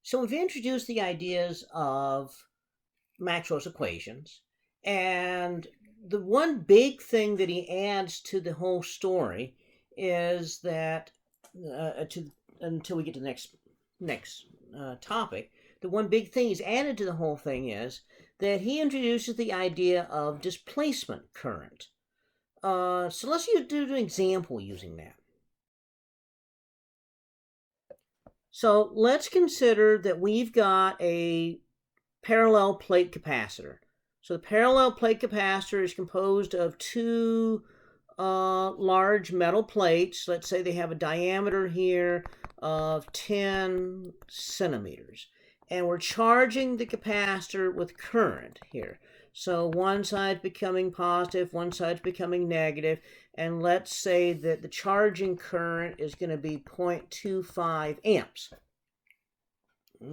So we've introduced the ideas of Maxwell's equations, and the one big thing that he adds to the whole story is that until we get to the next topic, the one big thing he's added to the whole thing is that he introduces the idea of displacement current. So let's do an example using that. So let's consider that we've got a parallel plate capacitor. So the parallel plate capacitor is composed of two large metal plates. Let's say they have a diameter here of 10 centimeters. And we're charging the capacitor with current here. So one side's becoming positive, one side's becoming negative, and let's say that the charging current is going to be 0.25 amps.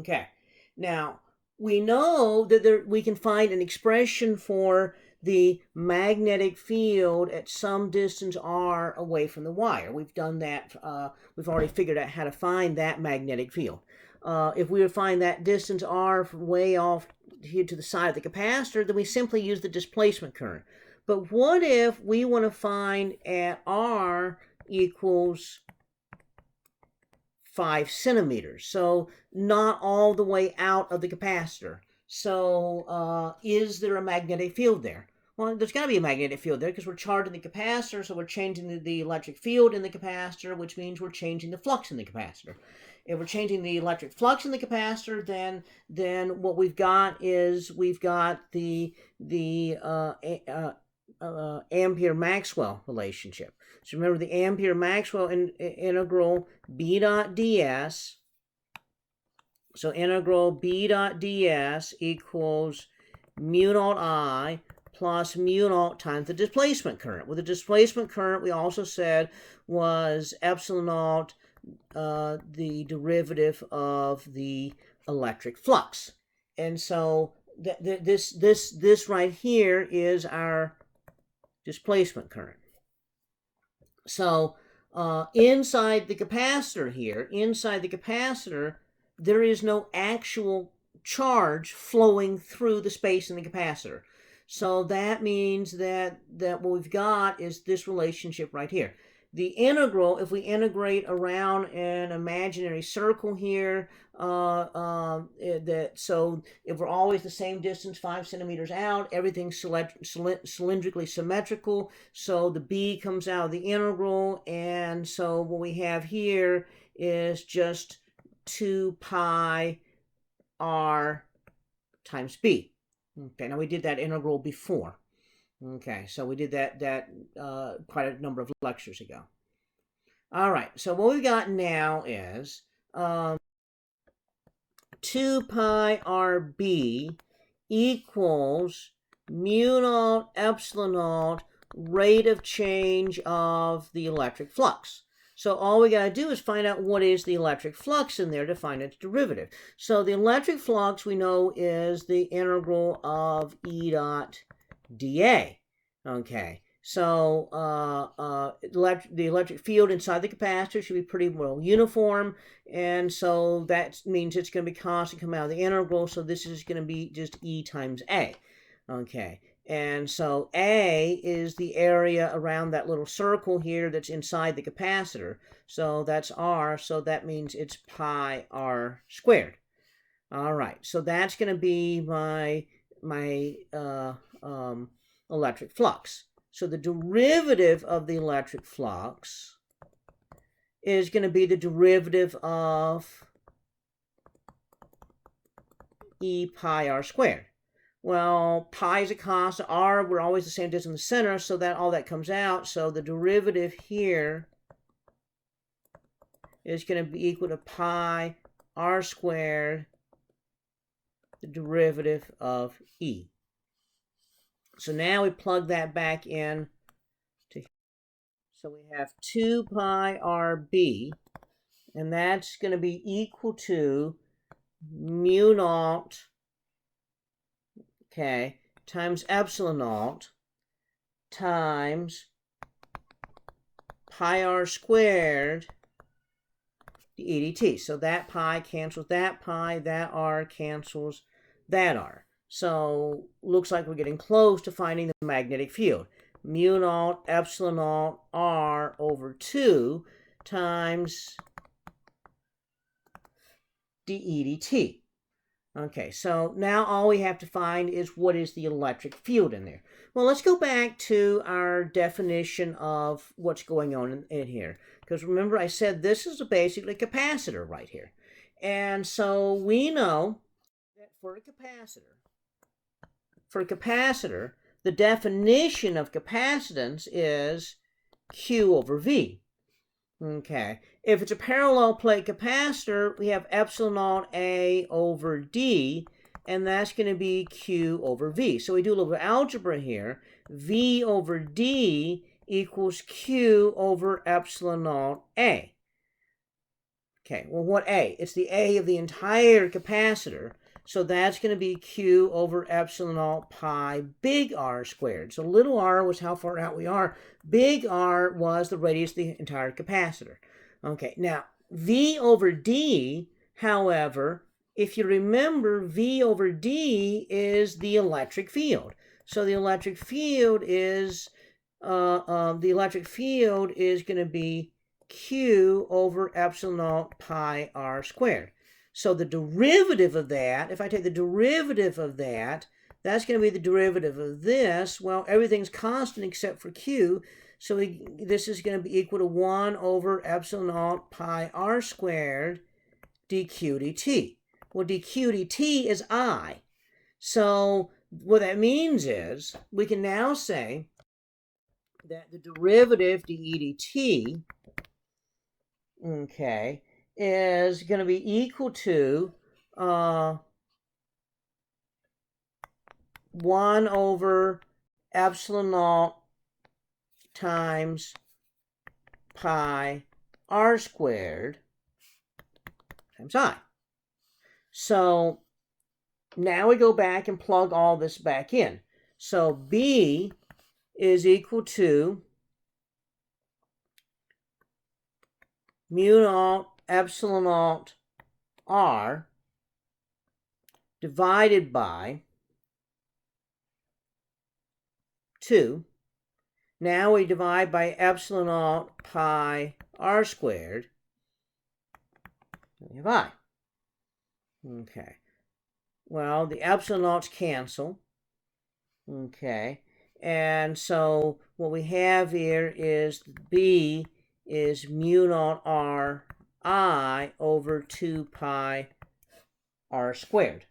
Okay, now we know that we can find an expression for the magnetic field at some distance r away from the wire. We've done that. We've already figured out how to find that magnetic field. If we were to find that distance r from way off here to the side of the capacitor, then we simply use the displacement current. But what if we want to find at r equals 5 centimeters, so not all the way out of the capacitor? So is there a magnetic field there? Well, there's got to be a magnetic field there because we're charging the capacitor, so we're changing the electric field in the capacitor, which means we're changing the flux in the capacitor. If we're changing the electric flux in the capacitor, then what we've got is we've got the Ampere-Maxwell relationship. So remember the Ampere-Maxwell integral B dot ds. So integral B dot ds equals mu naught I plus mu naught times the displacement current. Well, the displacement current we also said was epsilon naught, the derivative of the electric flux. And so this right here is our displacement current. So inside the capacitor here, there is no actual charge flowing through the space in the capacitor. So that means that what we've got is this relationship right here. The integral, if we integrate around an imaginary circle here, so if we're always the same distance, 5 centimeters out, everything's cylindrically symmetrical, so the b comes out of the integral, and so what we have here is just 2 pi r times b. Okay, now we did that integral before. Okay, so we did that quite a number of lectures ago. All right, so what we got now is 2 pi rb equals mu naught epsilon naught rate of change of the electric flux. So all we got to do is find out what is the electric flux in there to find its derivative. So the electric flux we know is the integral of E dot dA. Okay, so the electric field inside the capacitor should be pretty well uniform, and so that means it's going to be constant coming out of the integral, so this is going to be just E times A. Okay, and so A is the area around that little circle here that's inside the capacitor, so that's R, so that means it's pi r squared. All right, so that's going to be my electric flux. So the derivative of the electric flux is going to be the derivative of E pi r squared. Well, pi is a constant, r, we're always the same distance in the center, so that all that comes out. So the derivative here is going to be equal to pi r squared, the derivative of E. So now we plug that back in. So we have 2 pi rb, and that's going to be equal to mu naught, okay, times epsilon naught times pi r squared dE dt. So that pi cancels that pi, that r cancels that r. So looks like we're getting close to finding the magnetic field. Mu naught epsilon naught r over 2 times dE dt. Okay, so now all we have to find is what is the electric field in there. Well, let's go back to our definition of what's going on in here. Because remember I said this is basically a capacitor right here. And so we know that for a capacitor, the definition of capacitance is Q over V. Okay, if it's a parallel plate capacitor, we have epsilon naught A over D, and that's going to be Q over V. So we do a little bit of algebra here. V over D equals Q over epsilon naught A. Okay, well, what A? It's the A of the entire capacitor. So that's going to be Q over epsilon naught pi big R squared. So little r was how far out we are. Big R was the radius of the entire capacitor. Okay, now V over D, however, if you remember, V over D is the electric field. So the electric field is going to be Q over epsilon naught pi r squared. So the derivative of that, if I take the derivative of that, that's going to be the derivative of this. Well, everything's constant except for Q. So this is going to be equal to 1 over epsilon naught pi r squared dq dt. Well, dq dt is I. So what that means is we can now say that the derivative dE dt, okay, is going to be equal to 1 over epsilon naught times pi r squared times I. So now we go back and plug all this back in. So B is equal to mu naught epsilon naught r divided by 2. Now we divide by epsilon naught pi r squared. We have I. Okay. Well, the epsilon naughts cancel. Okay. And so what we have here is B is mu naught r I over 2 pi r squared.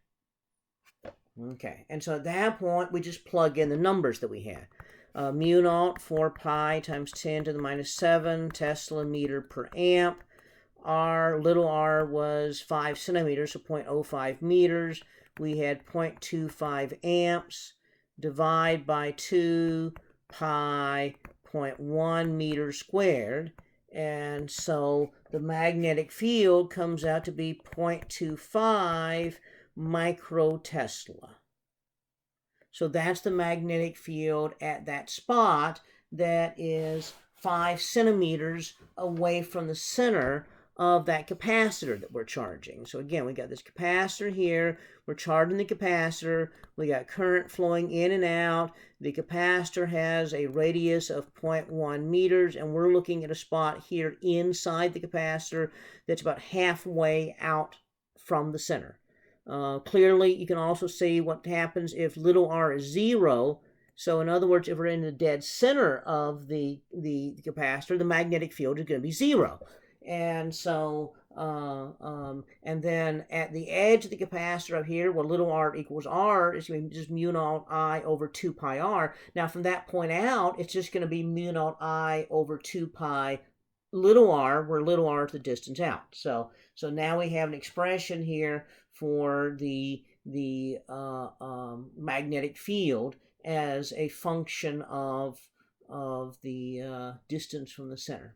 Okay, and so at that point, we just plug in the numbers that we had. Mu naught, 4 pi times 10 to the minus 7 Tesla meter per amp. R, little r was 5 centimeters, so 0.05 meters. We had 0.25 amps. Divide by 2 pi 0.1 meters squared. And so the magnetic field comes out to be 0.25 microtesla. So that's the magnetic field at that spot that is 5 centimeters away from the center of that capacitor that we're charging. So again, we got this capacitor here. We're charging the capacitor. We got current flowing in and out. The capacitor has a radius of 0.1 meters, and we're looking at a spot here inside the capacitor that's about halfway out from the center. Clearly, you can also see what happens if little r is 0. So in other words, if we're in the dead center of the capacitor, the magnetic field is going to be 0. And so, and then at the edge of the capacitor up here, where little r equals r, is going to be just mu naught I over 2 pi r. Now, from that point out, it's just going to be mu naught I over 2 pi little r, where little r is the distance out. So now we have an expression here for the magnetic field as a function of the distance from the center.